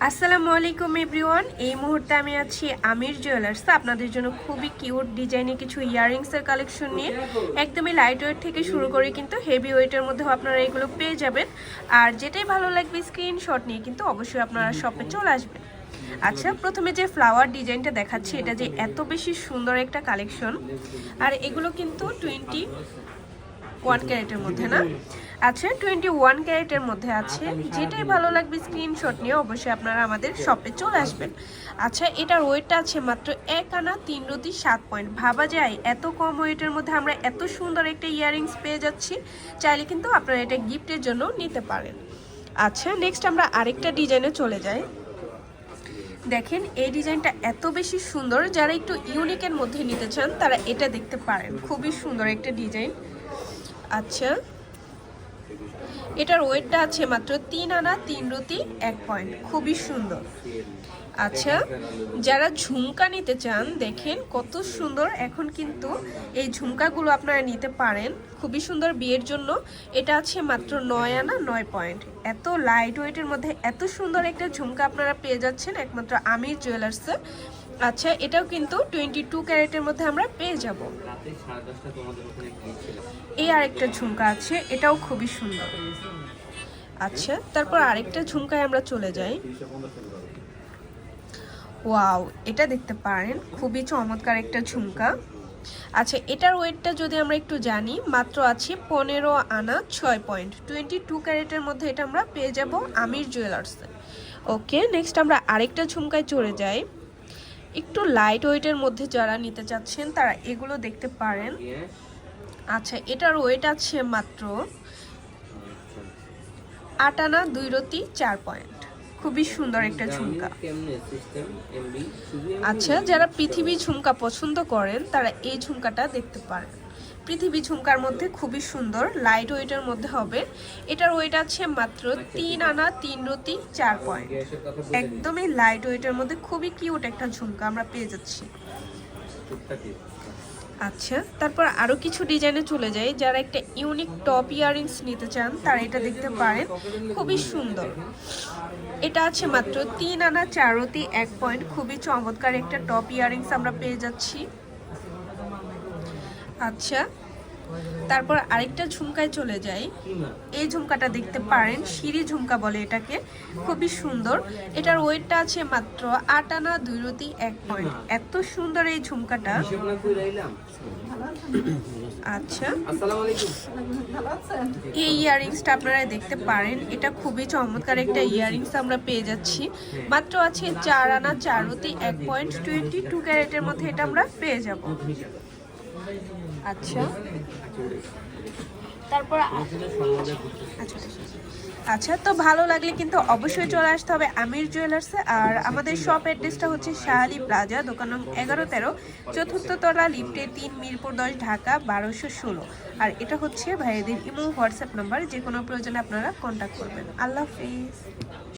আসসালামু আলাইকুম এভরিওয়ান। এই মুহূর্তে আমি আছি আমির জুয়েলার্স। আপনাদের জন্য খুবই কিউট ডিজাইনের কিছু ইয়াররিংসের কালেকশন নিয়ে একদমই লাইট ওয়েট থেকে শুরু করে কিন্তু হেভি ওয়েটের মধ্যেও আপনারা এগুলো পেয়ে যাবেন। আর যেটাই ভালো লাগবে স্ক্রিনশট নিয়ে কিন্তু অবশ্যই আপনারা শপে চলে আসবেন। আচ্ছা, প্রথমে যে ফ্লাওয়ার ডিজাইনটা দেখাচ্ছি এটা যে এত বেশি সুন্দর একটা কালেকশন, আর এগুলো কিন্তু 21 ক্যারেটের মধ্যে না। আচ্ছা, 21 ক্যারেটের মধ্যে আছে। যেটাই ভালো লাগবে স্ক্রিনশট নিয়ে অবশ্যই আপনারা আমাদের শপে চলে আসবেন। আচ্ছা, এটার ওয়েটটা আছে মাত্র 1 আনা 3 রতি 7 পয়েন্ট। ভাবা যায় এত কম ওয়েটের মধ্যে আমরা এত সুন্দর একটা ইয়াররিংস পেয়ে যাচ্ছি। চাইলে কিন্তু আপনারা এটা গিফটের জন্য নিতে পারেন। আচ্ছা, নেক্সট আমরা আরেকটা ডিজাইনে চলে যাই। দেখেন এই ডিজাইনটা এত বেশি সুন্দর, যারা একটু ইউনিকের মধ্যে নিতে চান তারা এটা দেখতে পারেন। খুবই সুন্দর একটা ডিজাইন। আচ্ছা, এটার ওয়েটটা আছে মাত্র 3 আনা 3 রতি 1 পয়েন্ট। খুবই সুন্দর। আচ্ছা, যারা ঝুমকা নিতে চান দেখেন কত সুন্দর। এখন কিন্তু এই ঝুমকাগুলো আপনারা নিতে পারেন, খুবই সুন্দর বিয়ের জন্য। এটা আছে মাত্র 9 আনা 9 পয়েন্ট। এত লাইট ওয়েটের মধ্যে এত সুন্দর একটা ঝুমকা আপনারা পেয়ে যাচ্ছেন একমাত্র আমির জুয়েলার্সে। আচ্ছা, এটাও কিন্তু 22 ক্যারেটের মধ্যে আমরা পেয়ে যাব। এই আরেকটা ঝুমকা আছে, এটাও খুবই সুন্দর। আচ্ছা, তারপর আরেকটা ঝুমকায় আমরা চলে যাই। ওয়াও, এটা দেখতে পারেন খুবই চমৎকার একটা ঝুমকা। আচ্ছা, এটার ওয়েটটা যদি আমরা একটু জানি, মাত্র আছে 15 আনা 6 পয়েন্ট। 22 ক্যারেটের মধ্যে এটা আমরা পেয়ে যাব আমির জুয়েলার্সে। ওকে, নেক্সট আমরা আরেকটা ঝুমকায় চলে যাই। একটু লাইট ওয়েটের মধ্যে যারা নিতে চাচ্ছেন তারা এগুলো দেখতে পারেন। আচ্ছা, এটার ওয়েট আছে মাত্র 8 আনা 2 রতি 4 পয়েন্ট। খুবই সুন্দর একটা ঝুমকা। আচ্ছা, যারা পৃথিবী ঝুমকা পছন্দ করেন তারা এই ঝুমকাটা দেখতে পারেন। পৃথিবী ঝুমকার মধ্যে খুবই সুন্দর, লাইট ওয়েটের মধ্যে হবে। এটার ওয়েট আছে মাত্র 3 আনা 3 রতি 4 পয়েন্ট। একদমই লাইট ওয়েটের মধ্যে খুবই কিউট একটা ঝুমকা আমরা পেয়ে যাচ্ছি। আচ্ছা, তারপর আরও কিছু ডিজাইনে চলে যাই। যারা একটা ইউনিক টপ ইয়াররিংস নিতে চান তারা এটা দেখতে পারেন। খুবই সুন্দর। এটা আছে মাত্র 3 আনা 4 রতি 1 পয়েন্ট। খুবই চমৎকার একটা টপ ইয়াররিংস আমরা পেয়ে যাচ্ছি। আচ্ছা, তারপর আরেকটা ঝুমকায় চলে যাই। এই ঝুমকাটা দেখতে পারেন, সিঁড়ি ঝুমকা বলে এটাকে। খুবই সুন্দর। এটার ওয়েটটা আছে মাত্র 8 আনা 2 রতি 1 পয়েন্ট। এত সুন্দর এই ঝুমকাটা। আচ্ছা, এই ইয়াররিংসটা আপনারা দেখতে পারেন। এটা খুবই চমৎকার একটা ইয়াররিংস আমরা পেয়ে যাচ্ছি। মাত্র আছে 4 আনা 4 রতি 1 পয়েন্ট। 22 ক্যারেটের মধ্যে এটা আমরা পেয়ে যাব। আচ্ছা, তারপর আচ্ছা, তো ভালো লাগলে কিন্তু অবশ্যই চলে আসতে হবে আমির জুয়েলার্সে। আর আমাদের শপ অ্যাড্রেসটা হচ্ছে শাহালি প্লাজা, দোকান নং 11-13, 4র্থ তলা, লিফটে 3, মিরপুর 10, ঢাকা 1216। আর এটা হচ্ছে ভাইয়াদের ইমো হোয়াটসঅ্যাপ নাম্বার। যে কোনো প্রয়োজনে আপনারা কন্ট্যাক্ট করবেন। আল্লাহ হাফিজ।